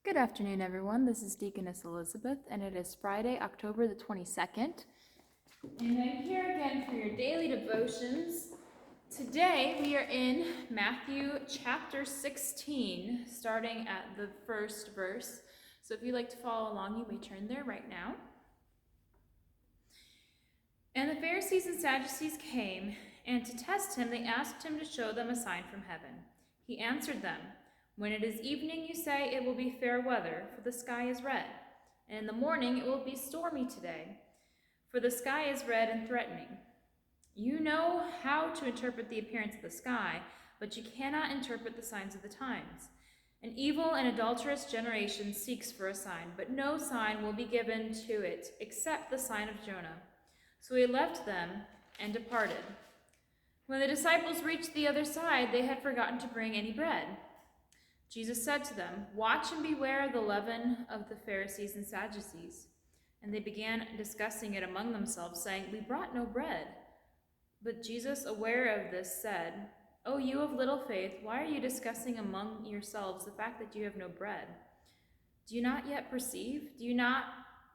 Good afternoon, everyone. This is Deaconess Elizabeth, and it is Friday, October the 22nd. And I'm here again for your daily devotions. Today we are in Matthew chapter 16, starting at the first verse. So if you'd like to follow along, you may turn there right now. And the Pharisees and Sadducees came, and to test him, they asked him to show them a sign from heaven. He answered them, "When it is evening, you say it will be fair weather, for the sky is red. And in the morning it will be stormy today, for the sky is red and threatening. You know how to interpret the appearance of the sky, but you cannot interpret the signs of the times. An evil and adulterous generation seeks for a sign, but no sign will be given to it except the sign of Jonah." So he left them and departed. When the disciples reached the other side, they had forgotten to bring any bread. Jesus said to them, "Watch and beware of the leaven of the Pharisees and Sadducees." And they began discussing it among themselves, saying, "We brought no bread." But Jesus, aware of this, said, "O you of little faith, why are you discussing among yourselves the fact that you have no bread? Do you not yet perceive? Do you not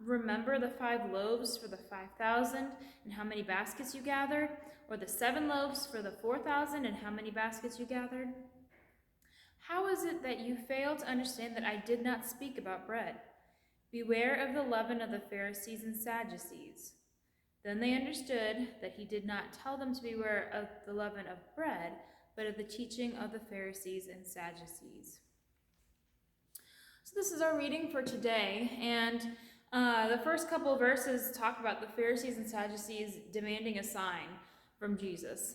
remember the 5 loaves for the 5,000 and how many baskets you gathered? Or the 7 loaves for the 4,000 and how many baskets you gathered? How is it that you fail to understand that I did not speak about bread? Beware of the leaven of the Pharisees and Sadducees." Then they understood that he did not tell them to beware of the leaven of bread, but of the teaching of the Pharisees and Sadducees. So this is our reading for today, and the first couple of verses talk about the Pharisees and Sadducees demanding a sign from Jesus.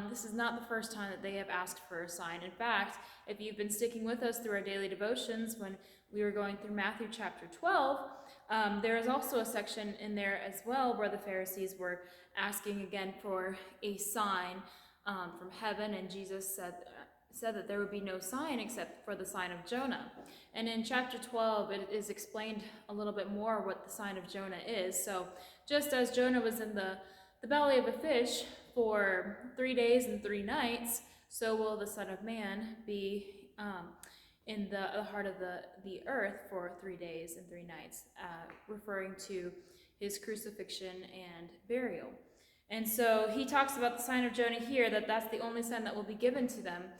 This is not the first time that they have asked for a sign. In fact, if you've been sticking with us through our daily devotions, when we were going through Matthew chapter 12, there is also a section in there as well where the Pharisees were asking again for a sign from heaven, and Jesus said that there would be no sign except for the sign of Jonah. And in chapter 12, it is explained a little bit more what the sign of Jonah is. So just as Jonah was in the belly of a fish for 3 days and 3 nights, so will the Son of Man be in the heart of the earth for 3 days and 3 nights, referring to his crucifixion and burial. And so he talks about the sign of Jonah here, that's the only sign that will be given to them,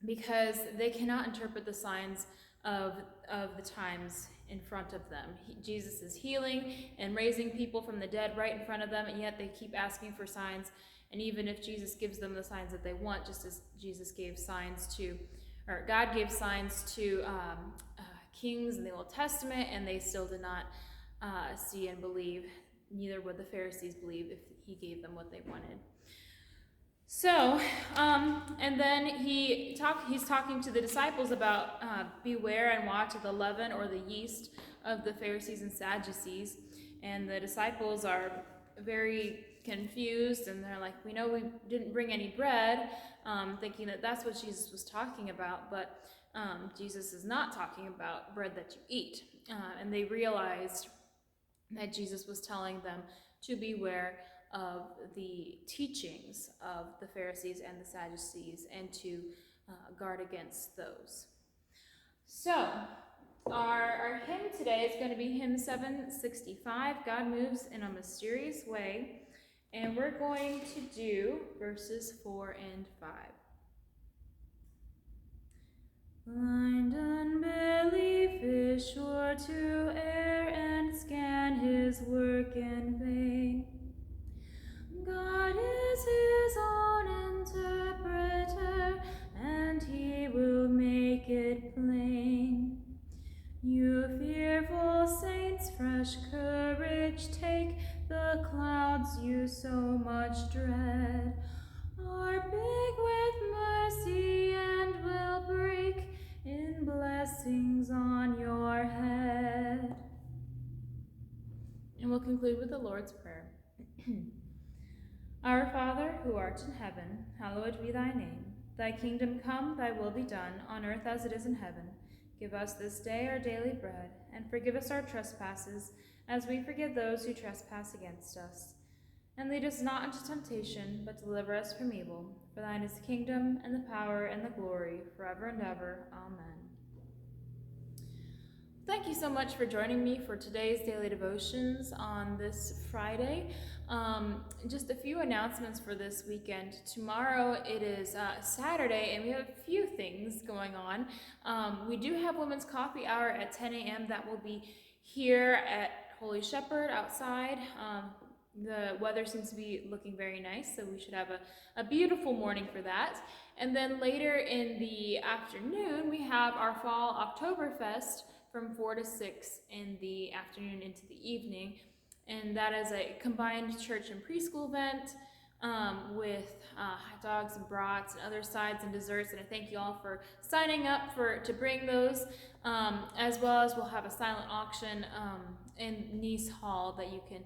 because they cannot interpret the signs of the times in front of them. Jesus is healing and raising people from the dead right in front of them, and yet they keep asking for signs. And even if Jesus gives them the signs that they want, just as Jesus gave signs to, or God gave signs to kings in the Old Testament, and they still did not see and believe, neither would the Pharisees believe if he gave them what they wanted. So, and then he's talking to the disciples about beware and watch of the leaven or the yeast of the Pharisees and Sadducees. And the disciples are very confused, and they're like, "We know we didn't bring any bread," thinking that that's what Jesus was talking about. But Jesus is not talking about bread that you eat. And they realized that Jesus was telling them to beware of the teachings of the Pharisees and the Sadducees, and to guard against those. So, our hymn today is going to be hymn 765, "God Moves in a Mysterious Way," and we're going to do verses 4 and 5. Blind unbelief is sure to err and scan his work in vain. God is his own interpreter, and he will make it plain. You fearful saints, fresh courage take. The clouds you so much dread are big with mercy and will break in blessings on your head. And we'll conclude with the Lord's Prayer. Our Father, who art in heaven, hallowed be thy name. Thy kingdom come, thy will be done, on earth as it is in heaven. Give us this day our daily bread, and forgive us our trespasses, as we forgive those who trespass against us. And lead us not into temptation, but deliver us from evil. For thine is the kingdom, and the power, and the glory, forever and ever. Amen. Thank you so much for joining me for today's daily devotions on this Friday. Just a few announcements for this weekend. Tomorrow it is Saturday, and we have a few things going on. We do have Women's Coffee Hour at 10 a.m. that will be here at Holy Shepherd outside. The weather seems to be looking very nice, so we should have a beautiful morning for that. And then later in the afternoon, we have our Fall Oktoberfest from 4 to 6 in the afternoon into the evening. And that is a combined church and preschool event with hot dogs and brats and other sides and desserts. And I thank you all for signing up to bring those, as well as we'll have a silent auction in Nice Hall that you can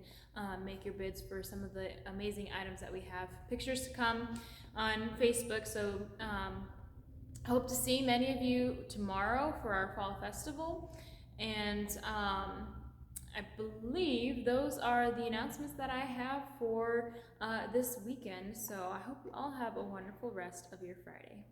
make your bids for some of the amazing items that we have. Pictures to come on Facebook. So I hope to see many of you tomorrow for our fall festival. And I believe those are the announcements that I have for this weekend. So I hope you all have a wonderful rest of your Friday.